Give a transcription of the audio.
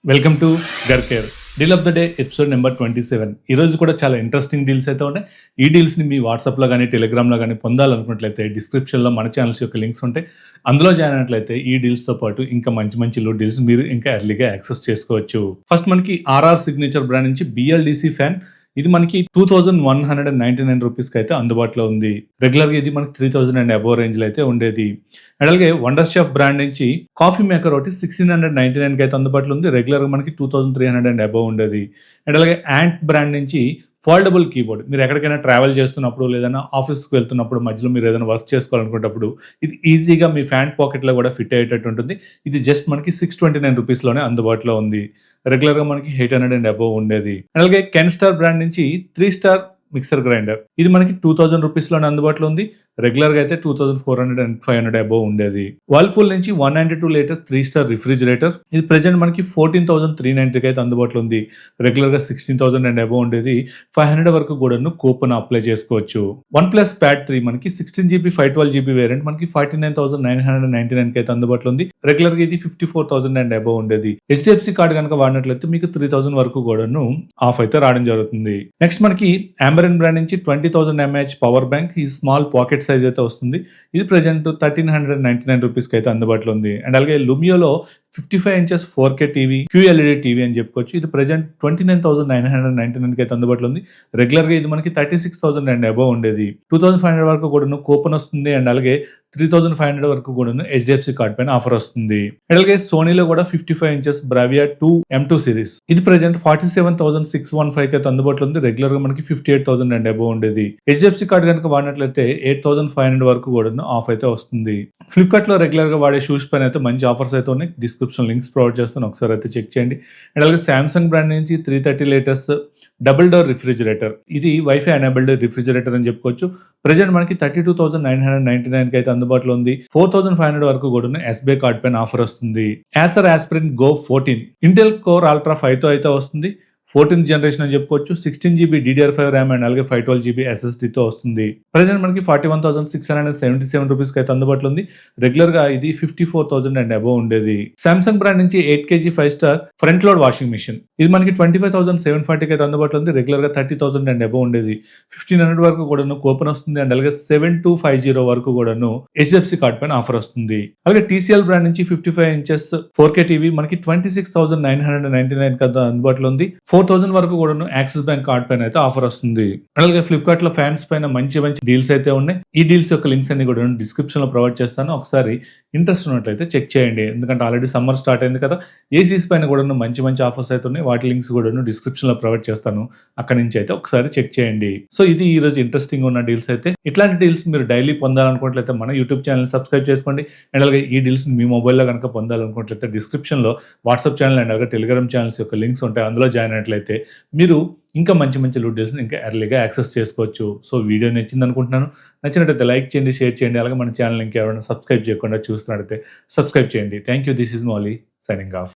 Welcome to గర్కేర్ deal of the day episode number 27. ఈరోజు కూడా చాలా ఇంట్రెస్టింగ్ డీల్స్ అయితే ఉన్నాయి. ఈ డీల్స్ని మీ వాట్సాప్లో కానీ టెలిగ్రామ్లో కానీ పొందాలనుకున్నట్లయితే డిస్క్రిప్షన్లో మన ఛానల్స్ యొక్క లింక్స్ ఉంటాయి. అందులో జాయిన్ అయినట్లయితే ఈ డీల్స్తో పాటు ఇంకా మంచి మంచి లో డీల్స్ మీరు ఇంకా ఎర్లీగా యాక్సెస్ చేసుకోవచ్చు. ఫస్ట్ మనకి ఆర్ఆర్ సిగ్నేచర్ బ్రాండ్ నుంచి బిఎల్డిసి ఫ్యాన్. ఇది మనకి 2199 రూపీస్కి అయితే అందుబాటులో ఉంది. రెగ్యులర్గా ఇది మనకి 3000 అండ్ అబోవ్ రేంజ్లో అయితే ఉండేది. అండ్ అలాగే వండర్ షెఫ్ బ్రాండ్ నుంచి కాఫీ మేకర్ ఒకటి 1699కి అయితే అందుబాటులో ఉంది. రెగ్యులర్గా మనకి 2300 అండ్ అబోవ్ ఉండేది. అండ్ అలాగే యాంట్ బ్రాండ్ నుంచి ఫోల్డబుల్ కీబోర్డ్, మీరు ఎక్కడికైనా ట్రావెల్ చేస్తున్నప్పుడు లేదన్నా ఆఫీస్కి వెళ్తున్నప్పుడు మధ్యలో మీరు ఏదైనా వర్క్ చేసుకోవాలనుకున్నప్పుడు ఇది ఈజీగా మీ ఫ్యాంట్ పాకెట్లో కూడా ఫిట్ అయ్యేటట్టు ఉంటుంది. ఇది జస్ట్ మనకి 629 రూపీస్లోనే అందుబాటులో ఉంది. రెగ్యులర్గా మనకి 800 అండ్ అబోవ్ ఉండేది. అలాగే కెన్ స్టార్ బ్రాండ్ నుంచి 3 స్టార్ మిక్సర్ గ్రైండర్, ఇది మనకి 2000 రూపీస్లోనే అందుబాటులో ఉంది. రెగ్యులర్గా అయితే 2400 అండ్ 500 అబోవ్ ఉండేది. వర్ల్పూల్ నుంచి 192 లీటర్స్ 3 స్టార్ రిఫ్రిజిరేటర్, ఇది ప్రెజెంట్ మనకి 14,390కి అయితే అందుబాటులో ఉంది. రెగ్యులర్గా 16,000 అండ్ అబోవ్ ఉండేది. 500 వరకు కూడాను కూపన్ అప్లై చేసుకోవచ్చు. వన్ ప్లస్ ప్యాడ్ 3 మనకి 16GB 512GB వేరియంట్ మనకి 49,999కి అయితే అందుబాటులో ఉంది. రెగ్యులర్గా ఇది 54,000 అండ్ అబోవ్ ఉండేది. హెచ్డిఎఫ్సి కార్డు కనుక వాడినట్లయితే మీకు 3000 వరకు కూడాను ఆఫ్ అయితే రావడం జరుగుతుంది. నెక్స్ట్ మనకి ఆంబరెన్ బ్రాండ్ నుంచి 20,000 mAh పవర్ బ్యాంక్, ఈ స్మాల్ పాకెట్ సైజ్ అయితే వస్తుంది. ఇది ప్రెజెంట్ 1399 రూపీస్కి అయితే అందుబాటులో ఉంది. అండ్ అలాగే లుమియోలో 55 inches 4K TV, QLED TV అని చెప్పుకోవచ్చు. ఇది ప్రెజెంట్ 29,999కి అయితే అందుబాటులో ఉంది. రెగ్యులర్గా ఇది మనకి 36,000 అండ్ అబోవ్ ఉండేది. 2,500 వరకు కూడాను కూపన్ వస్తుంది. అండ్ అలాగే 3,500 వరకు కూడాను హెచ్డిఎఫ్సి కార్డ్ పైన ఆఫర్ వస్తుంది. అండ్ అలాగే సోనీలో కూడా 55 ఇంచెస్ బ్రావియా 2 M2 సిరీస్, ఇది ప్రెజెంట్ 47,615కి అయితే అందుబాటులో ఉంది. రెగ్యులర్గా మనకి 58,000 అండ్ అబోవ్ ఉండేది. హెచ్డిఎఫ్సి కార్డ్ కనుక వాడినట్లయితే 8,500 వరకు కూడాను ఆఫ్ అయితే వస్తుంది. ఫ్లిప్కార్ట్లో రెగ్యులర్గా వాడే షూస్ పైన అయితే మంచి ఆఫర్స్ అయితే ఉన్నాయి. డిస్క్రిప్షన్ లింక్స్ ప్రొవైడ్ చేస్తాను, ఒకసారి అయితే చెక్ చేయండి. అండ్ అలాగే సామ్సంగ్ బ్రాండ్ నుంచి 330 లీటర్స్ డబుల్ డోర్ రిఫ్రిజిరేటర్, ఇది వైఫై ఎనేబుల్డ్ రిఫ్రిజిరేటర్ అని చెప్పుకోవచ్చు. ప్రెజెంట్ మనకి 32,999కి అయితే అందుబాటులో ఉంది. 4,500 వరకు కూడా ఎస్బీఐ కార్డ్ పైన ఆఫర్ వస్తుంది. Acer Aspire Go 14 Intel Core Ultra 5తో అయితే వస్తుంది. 14th జనరేషన్ అని చెప్పుకోవచ్చు. 16GB DDR5 ర్యామ్ అండ్ అలాగే 512GB SSDతో వస్తుంది. ప్రెజెంట్ మనకి 41,677 రూపీస్కి అయితే అందుబాటులో ఉంది. రెగ్యులర్గా ఇది 54,000 అండ్ అబోవ్ ఉండేది. సామ్సంగ్ బ్రాండ్ నుంచి 8kg 5 star front load washing machine, ఇది మనకి 25,740కి అయితే అందుబాటులో ఉంది. రెగ్యులర్గా 30,000 అండ్ అబోవ్ ఉండేది. 1,500 వరకు కూడాను కూపన్ వస్తుంది. అండ్ అలాగే 7250 వరకు కూడాను హెచ్డిఎఫ్సి కార్డ్ పైన ఆఫర్ వస్తుంది. అలాగే TCL బ్రాండ్ నుంచి 55 ఇంచెస్ 4K టీవీ మనకి 26,999కి అందుబాటులో ఉంది. 4,000 వరకు కూడా యాక్సిస్ బ్యాంక్ కార్డ్ పైన అయితే ఆఫర్ వస్తుంది. అలాగే ఫ్లిప్కార్ట్ లో ఫ్యాన్స్ పైన మంచి మంచి డీల్స్ అయితే ఉన్నాయి. ఈ డీల్స్ యొక్క లింక్స్ అన్ని కూడా డిస్క్రిప్షన్ లో ప్రొవైడ్ చేస్తాను, ఒకసారి ఇంట్రెస్ట్ ఉన్నట్లయితే చెక్ చేయండి. ఎందుకంటే ఆల్రెడీ సమ్మర్ స్టార్ట్ అయింది కదా, ఏసీస్ పైన కూడా మంచి మంచి ఆఫర్స్ అయితే ఉన్నాయి. వాటి లింక్స్ కూడా డిస్క్రిప్షన్ లో ప్రొవైడ్ చేస్తాను, అక్కడ నుంచి అయితే ఒకసారి చెక్ చేయండి. సో ఇది ఈ రోజు ఇంట్రెస్టింగ్ ఉన్న డీల్స్ అయితే. ఇట్లాంటి డీల్స్ మీరు డైలీ పొందాలనుకున్నట్లయితే మన యూట్యూబ్ ఛానల్ సబ్స్క్రైబ్ చేసుకోండి. అండ్ అలాగే ఈ డీల్స్ మీ మొబైల్లో కనుక పొందాలనుకున్నట్లయితే డిస్క్రిప్షన్ లో వాట్సాప్ ఛానల్ అండ్ అలాగే టెలిగ్రామ్ ఛానల్స్ యొక్క లింక్స్ ఉంటాయి, అందులో జాయిన్ అయినట్లయితే మీరు ఇంకా మంచి మంచి లూట్ డీల్స్ని ఇంకా ఎర్లీగా యాక్సెస్ చేసుకోవచ్చు. సో వీడియో నచ్చింది అనుకుంటున్నాను. నచ్చినట్టయితే లైక్ చేయండి, షేర్ చేయండి. అలాగే మన ఛానల్ ఇంకా ఎవరైనా సబ్స్క్రైబ్ చేయకుండా చూస్తున్నట్టయితే సబ్స్క్రైబ్ చేయండి. Thank you. This is Mouli signing off.